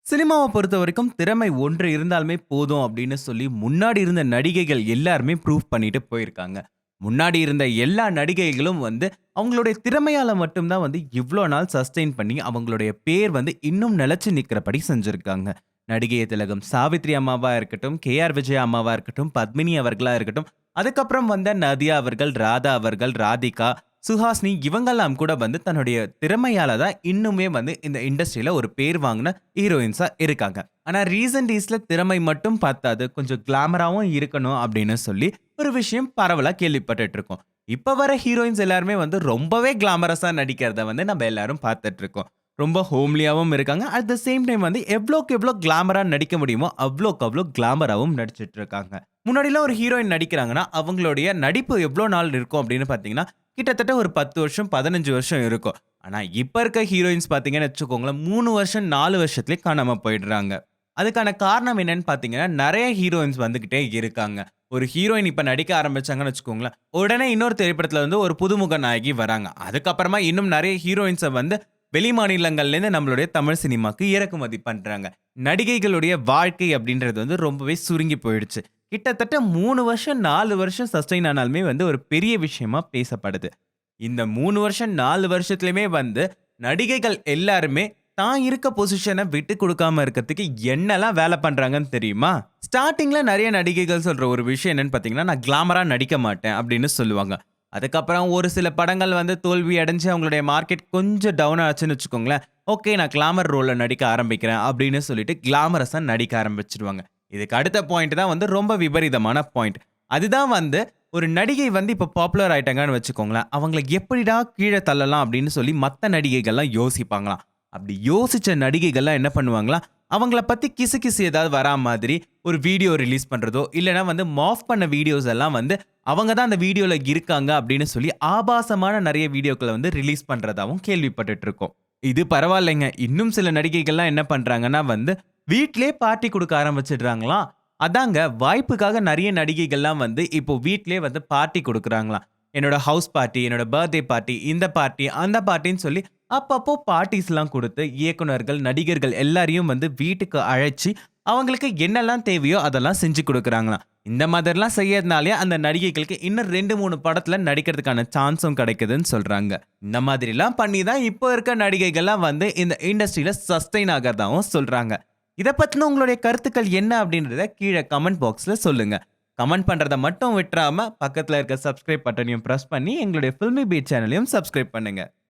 சினிமாவ பொறுத்தவரைக்கும் திறமை ஒன்று இருந்தாலுமே போதும் அப்படின்னு சொல்லி முன்னாடி இருந்த நடிகைகள் எல்லாருமே ப்ரூவ் பண்ணிட்டு போயிருக்காங்க. முன்னாடி இருந்த எல்லா நடிகைகளும் வந்து அவங்களுடைய திறமையால மட்டும் தான் வந்து இவ்ளோ நாள் சஸ்டெயின் பண்ணி அவங்களுடைய பேர் வந்து இன்னும் நிலைச்சு நிக்கிறபடி செஞ்சிருக்காங்க. நடிகை திலகம் சாவித்ரி அம்மாவா இருக்கட்டும், கே.ஆர். விஜயா அம்மாவா இருக்கட்டும், பத்மினி அவர்களா இருக்கட்டும், அதுக்கப்புறம் வந்த நதியா அவர்கள், ராதா அவர்கள், ராதிகா, சுஹாசினி இவங்கெல்லாம் கூட வந்து தன்னுடைய திறமையால தான் இன்னுமே வந்து இந்த இண்டஸ்ட்ரியில ஒரு பேர் வாங்குன ஹீரோயின்ஸா இருக்காங்க. ஆனா ரீசன்ட் டேஸ்ல திறமை மட்டும் பத்தாது. கொஞ்சம் கிளாமராவும் இருக்கணும் அப்படின்னு சொல்லி ஒரு விஷயம் பரவலா கேள்விப்பட்டுட்டு இருக்கோம். இப்ப வர ஹீரோயின்ஸ் எல்லாருமே வந்து ரொம்பவே கிளாமரஸா நடிக்கிறத வந்து நம்ம எல்லாரும் பார்த்துட்டு இருக்கோம். ரொம்ப ஹோம்லியாவும் இருக்காங்க. அட் த சேம் டைம் வந்து எவ்வளோக்கு எவ்வளோ கிளாமரா நடிக்க முடியுமோ அவ்வளோக்கு அவ்வளோ கிளாமராவும் நடிச்சிட்டு இருக்காங்க. முன்னாடிலாம் ஒரு ஹீரோயின் நடிக்கிறாங்கன்னா, அவங்களுடைய நடிப்பு எவ்வளோ நாள் இருக்கும் அப்படின்னு பார்த்தீங்கன்னா, கிட்டத்தட்ட ஒரு 10 வருஷம், 15 வருஷம் இருக்கும். ஆனா, இப்ப இருக்க ஹீரோயின்ஸ் பார்த்தீங்கன்னு வச்சுக்கோங்களேன், 3 வருஷம், 4 வருஷத்திலேயே காணாம போயிடுறாங்க. அதுக்கான காரணம் என்னன்னு பார்த்தீங்கன்னா, நெறைய ஹீரோயின்ஸ் வந்துகிட்டே இருக்காங்க. ஒரு ஹீரோயின் இப்ப நடிக்க ஆரம்பிச்சாங்கன்னு வச்சுக்கோங்களேன், உடனே இன்னொரு திரைப்படத்துல வந்து ஒரு புதுமுக நாயகி வராங்க. அதுக்கப்புறமா இன்னும் நெறைய ஹீரோயின்ஸ வந்து வெளி மாநிலங்கள்லேருந்து நம்மளுடைய தமிழ் சினிமாக்கு இறக்குமதி பண்றாங்க. நடிகைகளுடைய வாழ்க்கை அப்படின்றது வந்து ரொம்பவே சுருங்கி போயிடுச்சு. கிட்டத்தட்ட 3 வருஷம், 4 வருஷம் சஸ்டெயின் ஆனாலுமே வந்து ஒரு பெரிய விஷயமா பேசப்படுது. இந்த 3 வருஷம், 4 வருஷத்துலயுமே வந்து நடிகைகள் எல்லாருமே தான் இருக்க பொசிஷன விட்டு குடுக்காம இருக்கறதுக்கு என்னலாம் வேல பண்றாங்கன்னு தெரியுமா? ஸ்டார்ட்டிங்ல நெறைய நடிகைகள் சொல்ற ஒரு விஷயம் என்னன்னு பார்த்தீங்கன்னா, "நான் கிளாமரா நடிக்க மாட்டேன்" அப்படின்னு சொல்லுவாங்க. அதுக்கப்புறம் ஒரு சில படங்கள் வந்து தோல்வி அடைஞ்சு அவங்களுடைய மார்க்கெட் கொஞ்சம் டவுன் ஆச்சுன்னு வச்சுக்கோங்களேன். "ஓகே நான் கிளாமர் ரோல்ல நடிக்க ஆரம்பிக்கிறேன்" அப்படின்னு சொல்லிட்டு கிளாமரஸா நடிக்க ஆரம்பிச்சுருவாங்க. இதுக்கு அடுத்த பாயிண்ட் தான் வந்து ரொம்ப விபரீதமான பாயிண்ட். அதுதான் வந்து ஒரு நடிகை வந்து இப்ப பாப்புலர் ஆயிட்டாங்கன்னு வச்சுக்கோங்களேன். அவங்கள எப்படிடா கீழ தள்ளலாம் அப்படின்னு சொல்லி மத்த நடிகைகள்லாம் யோசிப்பாங்களாம். அப்படி யோசிச்ச நடிகைகள்லாம் என்ன பண்ணுவாங்களாம், அவங்கள பத்தி கிசுகிசு ஏதாவது வரா மாதிரி ஒரு வீடியோ ரிலீஸ் பண்றதோ, இல்லன்னா வந்து மார்ஃப் பண்ண வீடியோஸ் எல்லாம் வந்து அவங்க தான் அந்த வீடியோல இருக்காங்க அப்படின்னு சொல்லி ஆபாசமான நெறைய வீடியோக்கள வந்து ரிலீஸ் பண்றதாவும் கேள்விப்பட்டுட்டு இருக்கோம். இது பரவாயில்லைங்க. இன்னும் சில நடிகைகள்லாம் என்ன பண்றாங்கன்னா வந்து, வீட்லயே பார்ட்டி குடுக்க ஆரம்பிச்சுடுறாங்களாம். அதாங்க வாய்ப்புக்காக நெறைய நடிகைகள்லாம் வந்து இப்போ வீட்லயே வந்து பார்ட்டி குடுக்குறாங்களாம். என்னோட ஹவுஸ் பார்ட்டி, என்னோட பர்த்டே பார்ட்டி, இந்த பார்ட்டி, அந்த பார்ட்டின்னு சொல்லி அப்பப்போ பார்ட்டீஸ்லாம் குடுத்து இயக்குனர்கள், நடிகர்கள் எல்லாரையும் வந்து வீட்டுக்கு அழைச்சு, அவங்களுக்கு என்னெல்லாம் தேவையோ அதெல்லாம் செஞ்சு குடுக்குறாங்களாம். இந்த மாதிரிலாம் செய்யறதுனாலயே அந்த நடிகைகளுக்கு இன்னும் 2, 3 படத்துல நடிக்கிறதுக்கான சான்ஸும் கிடைக்குதுன்னு சொல்றாங்க. இந்த மாதிரிலாம் பண்ணி தான் இப்போ இருக்க நடிகைகள்லாம் வந்து இந்த இண்டஸ்ட்ரியில சஸ்டெயின் ஆகறதாவும் சொல்றாங்க. இத பத்தின உங்களுடைய கருத்துக்கள் என்ன அப்படின்றத கீழ கமெண்ட் பாக்ஸ்ல சொல்லுங்க. கமெண்ட் பண்றத மட்டும் விட்றாம பக்கத்துல இருக்க சப்ஸ்கிரைப் பட்டனையும் பிரஸ் பண்ணி எங்களுடைய ஃபில்மி பீட் சேனலையும் சப்ஸ்கிரைப் பண்ணுங்க.